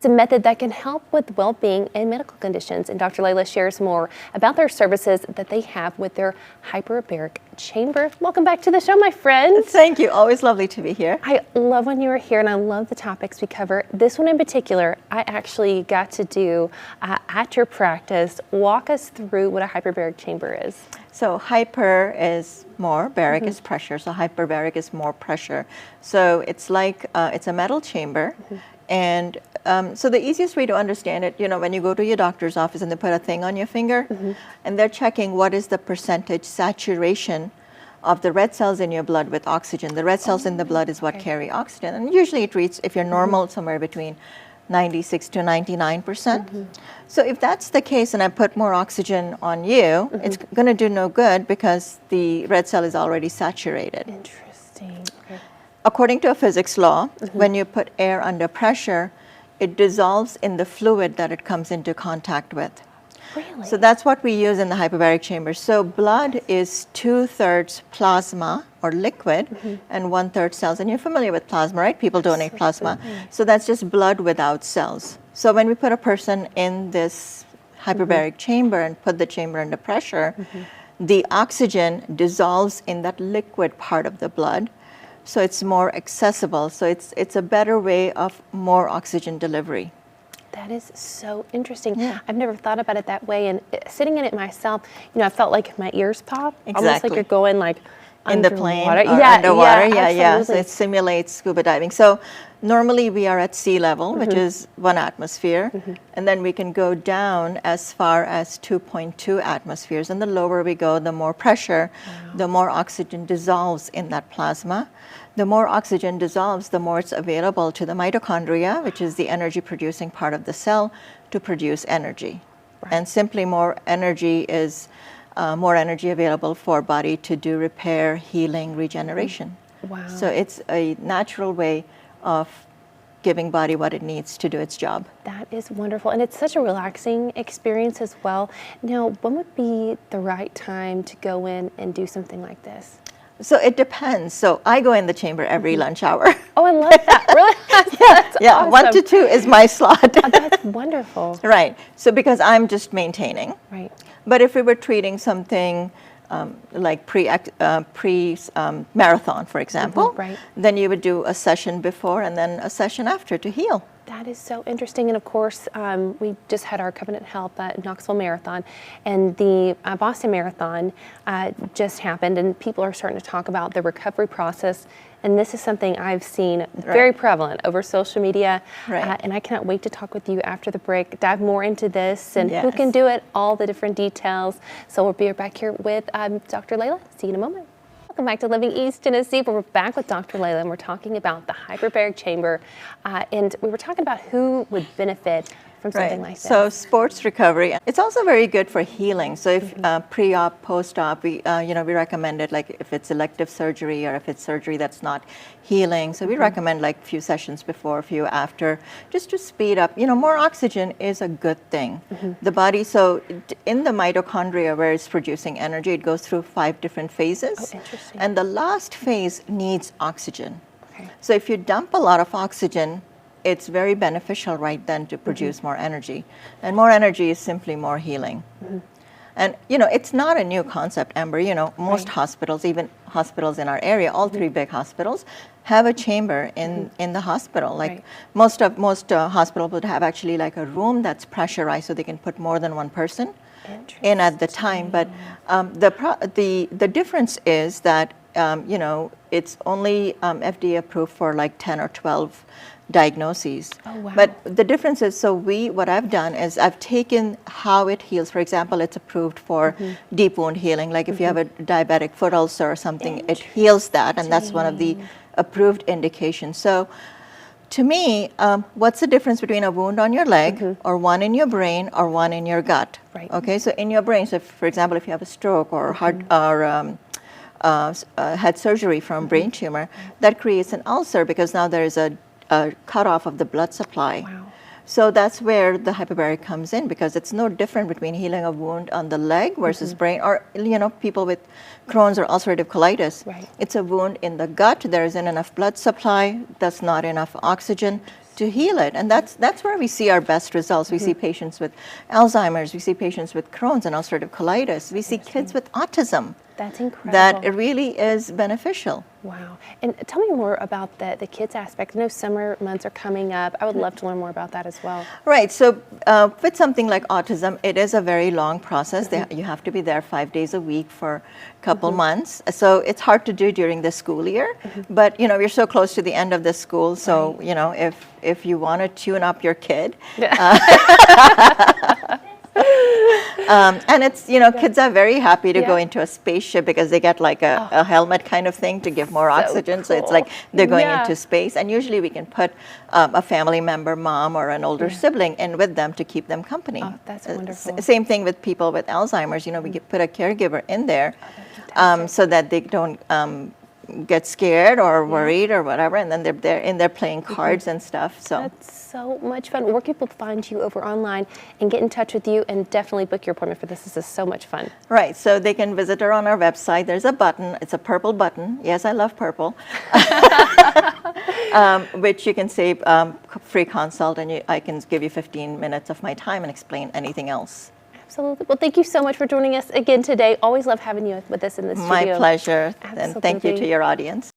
It's a method that can help with well-being and medical conditions, and Dr. Lela shares more about their services that they have with their hyperbaric chamber. Welcome back to the show, my friends. Thank you. Always lovely to be here. I love when you are here, and I love the topics we cover. This one in particular, I actually got to do at your practice. Walk us through what a hyperbaric chamber is. So hyper is more, baric is pressure. So hyperbaric is more pressure. So it's like, it's a metal chamber. And so the easiest way to understand it, you know, when you go to your doctor's office and they put a thing on your finger and they're checking what is the percentage saturation of the red cells in your blood with oxygen. The red cells in the blood is what carry oxygen. And usually it reads, if you're normal, somewhere between 96 to 99%. So if that's the case and I put more oxygen on you, it's going to do no good because the red cell is already saturated. Interesting. Okay. According to a physics law, when you put air under pressure, it dissolves in the fluid that it comes into contact with. Really? So that's what we use in the hyperbaric chamber. So blood is 2/3 plasma or liquid and 1/3 cells. And you're familiar with plasma, right? People donate plasma. So that's just blood without cells. So when we put a person in this hyperbaric chamber and put the chamber under pressure, the oxygen dissolves in that liquid part of the blood. So it's more accessible. So it's a better way of more oxygen delivery. That is so interesting. I've never thought about it that way. And sitting in it myself, you know, I felt like my ears pop. Almost like you're going like in the plane or underwater. Yeah. So it simulates scuba diving. So normally we are at sea level, which is 1 atmosphere. And then we can go down as far as 2.2 atmospheres. And the lower we go, the more pressure, the more oxygen dissolves in that plasma. The more oxygen dissolves, the more it's available to the mitochondria, which is the energy producing part of the cell, to produce energy. And simply more energy is more energy available for body to do repair, healing, regeneration. Wow. So it's a natural way of giving body what it needs to do its job. That is wonderful. And it's such a relaxing experience as well. Now, when would be the right time to go in and do something like this? So it depends. So I go in the chamber every lunch hour. Oh, I love that. Really? That's awesome. 1 to 2 is my slot. Oh, that's wonderful. Right. So because I'm just maintaining. Right. But if we were treating something like pre-marathon, for example, then you would do a session before and then a session after to heal. That is so interesting. And of course, we just had our Covenant Health Knoxville Marathon, and the Boston Marathon just happened, and people are starting to talk about the recovery process. And this is something I've seen very prevalent over social media. And I cannot wait to talk with you after the break, dive more into this and who can do it, all the different details. So we'll be back here with Dr. Lela. See you in a moment. Welcome back to Living East Tennessee, where we're back with Dr. Lela, and we're talking about the hyperbaric chamber. And we were talking about who would benefit from something like this. So sports recovery. It's also very good for healing. So if pre-op, post-op, we recommend it, like if it's elective surgery or if it's surgery that's not healing. So we recommend like a few sessions before, a few after, just to speed up. You know, more oxygen is a good thing. The body, so in the mitochondria where it's producing energy, it goes through 5 different phases. Oh, interesting. And the last phase needs oxygen. So if you dump a lot of oxygen, it's very beneficial right then to produce more energy. And more energy is simply more healing. And, you know, it's not a new concept, Amber. You know, most hospitals, even hospitals in our area, all 3 big hospitals, have a chamber in the hospital. Like most hospitals would have actually like a room that's pressurized so they can put more than 1 person in at the time. But the difference is that, you know, it's only FDA approved for like 10 or 12 diagnoses. But the difference is, so what I've done is I've taken how it heals. For example, it's approved for deep wound healing. Like if you have a diabetic foot ulcer or something, it heals that, and that's one of the approved indications. So to me, what's the difference between a wound on your leg or one in your brain or one in your gut? Okay, so in your brain, so if, for example, if you have a stroke or heart or had surgery from brain tumor, that creates an ulcer because now there is a cutoff of the blood supply. So that's where the hyperbaric comes in, because it's no different between healing a wound on the leg versus brain, or people with Crohn's or ulcerative colitis. Right. It's a wound in the gut. There isn't enough blood supply. There's not enough oxygen to heal it, and that's where we see our best results. We see patients with Alzheimer's. We see patients with Crohn's and ulcerative colitis. We see kids with autism. That's incredible. That it really is beneficial. Wow. And tell me more about the kids aspect. I know summer months are coming up. I would love to learn more about that as well. Right. So with something like autism, it is a very long process. You have to be there 5 days a week for a couple months. So it's hard to do during the school year. But, we're so close to the end of the school. So, if you want to tune up your kid, and it's, kids are very happy to go into a spaceship, because they get like a helmet kind of thing to give more oxygen. Cool. So it's like they're going into space. And usually we can put a family member, mom, or an older sibling in with them to keep them company. Oh, that's wonderful. Same thing with people with Alzheimer's. We put a caregiver in there so that they don't get scared or worried or whatever, and then they're in there playing cards and stuff. So that's so much fun. Where can people find you over online and get in touch with you, and definitely book your appointment for this? This is so much fun. Right, so they can visit her on our website. There's a button. It's a purple button. Yes, I love purple. Which you can say free consult, and I can give you 15 minutes of my time and explain anything else. Absolutely. Well, thank you so much for joining us again today. Always love having you with us in the studio. My pleasure. Absolutely. And thank you to your audience.